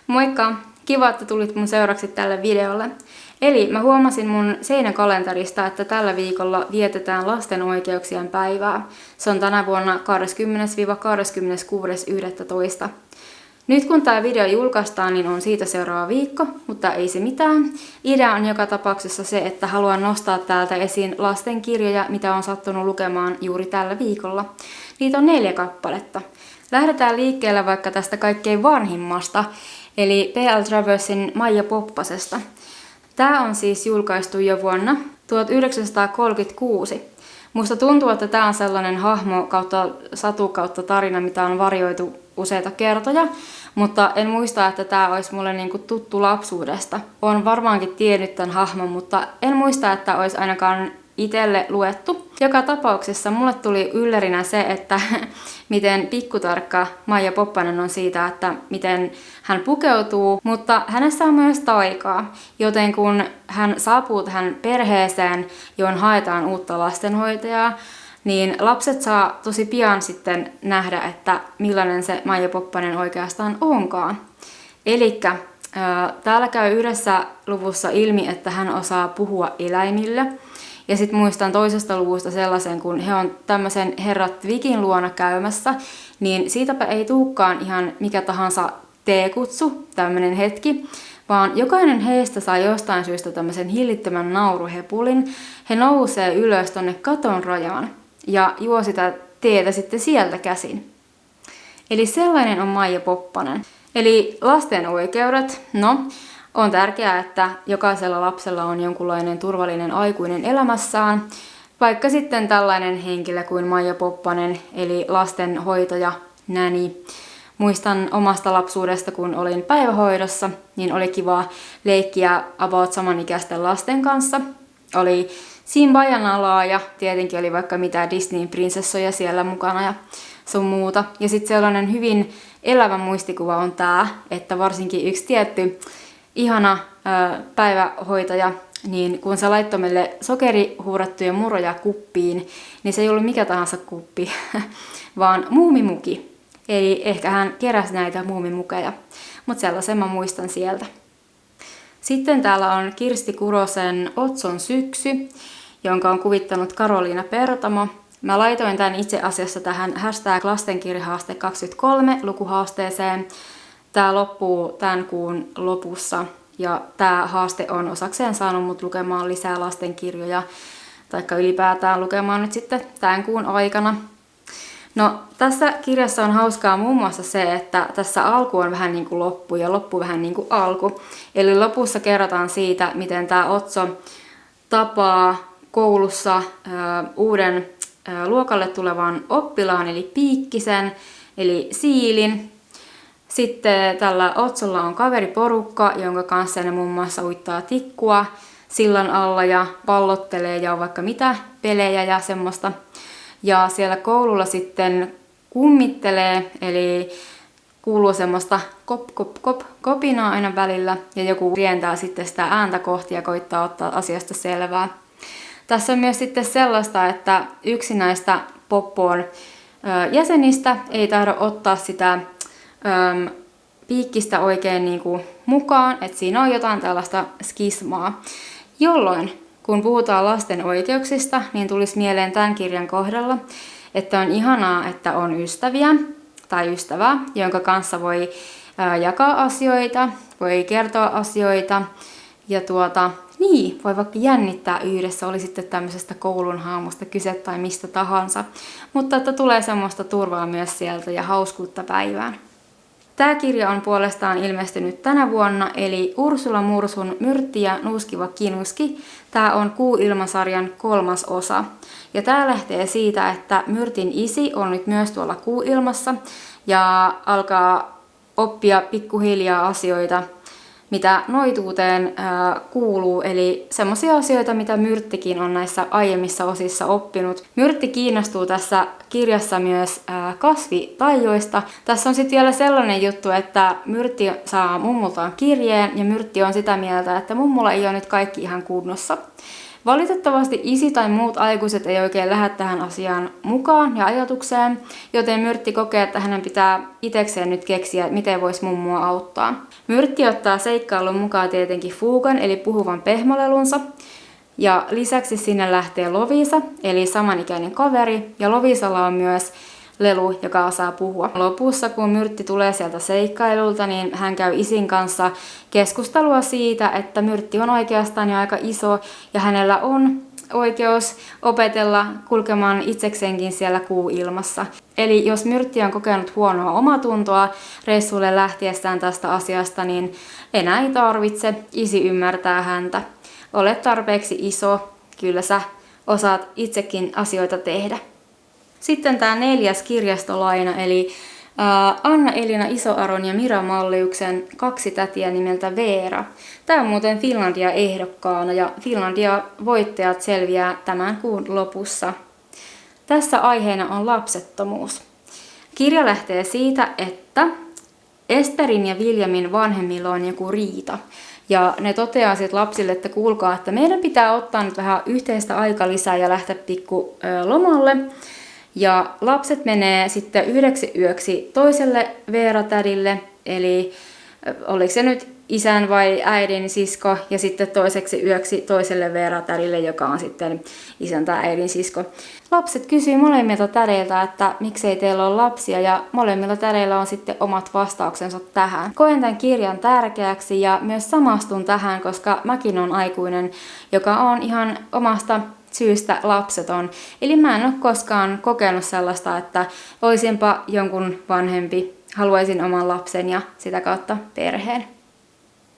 Moikka! Kiva, että tulit mun seuraksi tälle videolle. Eli mä huomasin mun seinäkalenterista, että tällä viikolla vietetään lasten oikeuksien päivää. Se on tänä vuonna 20-26.11. Nyt kun tää video julkaistaan, niin on siitä seuraava viikko, mutta ei se mitään. Idea on joka tapauksessa se, että haluan nostaa täältä esiin lastenkirjoja, mitä on sattunut lukemaan juuri tällä viikolla. Niitä on 4 kappaletta. Lähdetään liikkeelle vaikka tästä kaikkein vanhimmasta, eli P.L. Traversin Maija Poppasesta. Tämä on siis julkaistu jo vuonna 1936. Musta tuntuu, että tämä on sellainen hahmo kautta satu kautta tarina, mitä on varioitu useita kertoja, mutta en muista, että tämä olisi mulle niinku tuttu lapsuudesta. Olen varmaankin tiennyt tämän hahmon, mutta en muista, että olisi ainakaan itselle luettu. Joka tapauksessa mulle tuli yllärinä se, että miten pikkutarkka Maija Poppanen on siitä, että miten hän pukeutuu, mutta hänessä on myös taikaa, joten kun hän saapuu tähän perheeseen, johon haetaan uutta lastenhoitajaa, niin lapset saa tosi pian sitten nähdä, että millainen se Maija Poppanen oikeastaan onkaan. Elikkä täällä käy yhdessä luvussa ilmi, että hän osaa puhua eläimille. Ja sitten muistan toisesta luvusta sellaisen, kun he on tämmöisen herra Twikin luona käymässä, niin siitäpä ei tulekaan ihan mikä tahansa teekutsu, tämmöinen hetki, vaan jokainen heistä saa jostain syystä tämmöisen hillittömän nauruhepulin. He nousee ylös tonne katon rajaan ja juo sitä teetä sitten sieltä käsin. Eli sellainen on Maija Poppanen. Eli lasten oikeudet, on tärkeää, että jokaisella lapsella on jonkunlainen turvallinen aikuinen elämässään, vaikka sitten tällainen henkilö kuin Maija Poppanen, eli lastenhoitaja, näni. Muistan omasta lapsuudesta, kun olin päivähoidossa, niin oli kiva leikkiä about samanikäisten lasten kanssa. Oli Simba ja Nalaa ja tietenkin oli vaikka mitä Disneyn prinsessoja siellä mukana ja sun muuta. Ja sitten sellainen hyvin elävä muistikuva on tää, että varsinkin yksi tietty ihana päivähoitaja, niin kun se laittoi meille sokerihuurattuja muroja kuppiin, niin se ei ollut mikä tahansa kuppi, vaan muumimuki. Eli ehkä hän keräsi näitä muumimukeja, mutta sellaisen mä muistan sieltä. Sitten täällä on Kirsti Kurosen Otson syksy, jonka on kuvittanut Karoliina Pertamo. Mä laitoin tämän itse asiassa tähän #lastenkirjahaaste23 lukuhaasteeseen. Tämä loppuu tämän kuun lopussa ja tämä haaste on osakseen saanut mut lukemaan lisää lastenkirjoja, taikka ylipäätään lukemaan nyt sitten tämän kuun aikana. No, tässä kirjassa on hauskaa muun muassa se, että tässä alku on vähän niin kuin loppu ja loppu vähän niin kuin alku. Eli lopussa kerrotaan siitä, miten tämä Otso tapaa koulussa uuden luokalle tulevan oppilaan, eli Piikkisen, eli Siilin. Sitten tällä Otsolla on kaveriporukka, jonka kanssa ne muun muassa uittaa tikkua sillan alla ja pallottelee ja on vaikka mitä pelejä ja semmoista. Ja siellä koululla sitten kummittelee, eli kuuluu semmoista kop kop kop kopinaa aina välillä ja joku rientää sitten sitä ääntä kohti ja koittaa ottaa asiasta selvää. Tässä on myös sitten sellaista, että yksi näistä Poppoon jäsenistä ei tahdo ottaa sitä Piikkistä oikein niin kuin mukaan, että siinä on jotain tällaista skismaa. Jolloin, kun puhutaan lasten oikeuksista, niin tulisi mieleen tämän kirjan kohdalla, että on ihanaa, että on ystäviä tai ystävää, jonka kanssa voi jakaa asioita, voi kertoa asioita ja voi vaikka jännittää yhdessä, oli sitten tämmöisestä koulun haamusta kyse tai mistä tahansa, mutta että tulee semmoista turvaa myös sieltä ja hauskuutta päivään. Tämä kirja on puolestaan ilmestynyt tänä vuonna, eli Ursula Mursun Myrtti ja Nuuskiva Kinuski. Tämä on Kuu-ilmasarjan 3. osa. Ja tämä lähtee siitä, että Myrtin isi on nyt myös tuolla Kuu-ilmassa ja alkaa oppia pikkuhiljaa asioita, mitä noituuteen kuuluu, eli semmoisia asioita, mitä Myrttikin on näissä aiemmissa osissa oppinut. Myrtti kiinnostuu tässä kirjassa myös kasvitaijoista. Tässä on sitten vielä sellainen juttu, että Myrtti saa mummultaan kirjeen, ja Myrtti on sitä mieltä, että mummulla ei ole nyt kaikki ihan kunnossa. Valitettavasti isi tai muut aikuiset ei oikein lähde tähän asiaan mukaan ja ajatukseen, joten Myrtti kokee, että hänen pitää itsekseen nyt keksiä, miten voisi mummua auttaa. Myrtti ottaa seikkailun mukaan tietenkin Fugan eli puhuvan pehmolelunsa. Ja lisäksi sinne lähtee Lovisa, eli samanikäinen kaveri, ja Lovisalla on myös lelu, joka osaa puhua. Lopussa, kun Myrtti tulee sieltä seikkailulta, niin hän käy isin kanssa keskustelua siitä, että Myrtti on oikeastaan jo aika iso ja hänellä on oikeus opetella kulkemaan itsekseenkin siellä kuuilmassa. Eli jos Myrtti on kokenut huonoa omatuntoa reissulle lähtiessään tästä asiasta, niin enää ei tarvitse, isi ymmärtää häntä. Olet tarpeeksi iso, kyllä sä osaat itsekin asioita tehdä. Sitten tämä 4. kirjastolaina, eli Anna-Elina Isoaron ja Mira Malliuksen 2 tätiä nimeltä Veera. Tämä on muuten Finlandia-ehdokkaana ja Finlandia-voittajat selviää tämän kuun lopussa. Tässä aiheena on lapsettomuus. Kirja lähtee siitä, että Esperin ja Viljamin vanhemmilla on joku riita. Ja ne toteaa sitten lapsille, että kuulkaa, että meidän pitää ottaa nyt vähän yhteistä aikalisää ja lähteä pikku lomalle. Ja lapset menee sitten 1 yöksi toiselle Veera-tädille, eli oliko se nyt isän vai äidin sisko, ja sitten toiseksi yöksi toiselle Veera-tädille, joka on sitten isän tai äidin sisko. Lapset kysyy molemmilta tädeiltä, että miksei teillä ole lapsia, ja molemmilla tädeillä on sitten omat vastauksensa tähän. Koen tämän kirjan tärkeäksi ja myös samastun tähän, koska mäkin olen aikuinen, joka on ihan omasta syystä lapseton. Eli mä en ole koskaan kokenut sellaista, että olisinpa jonkun vanhempi, haluaisin oman lapsen ja sitä kautta perheen.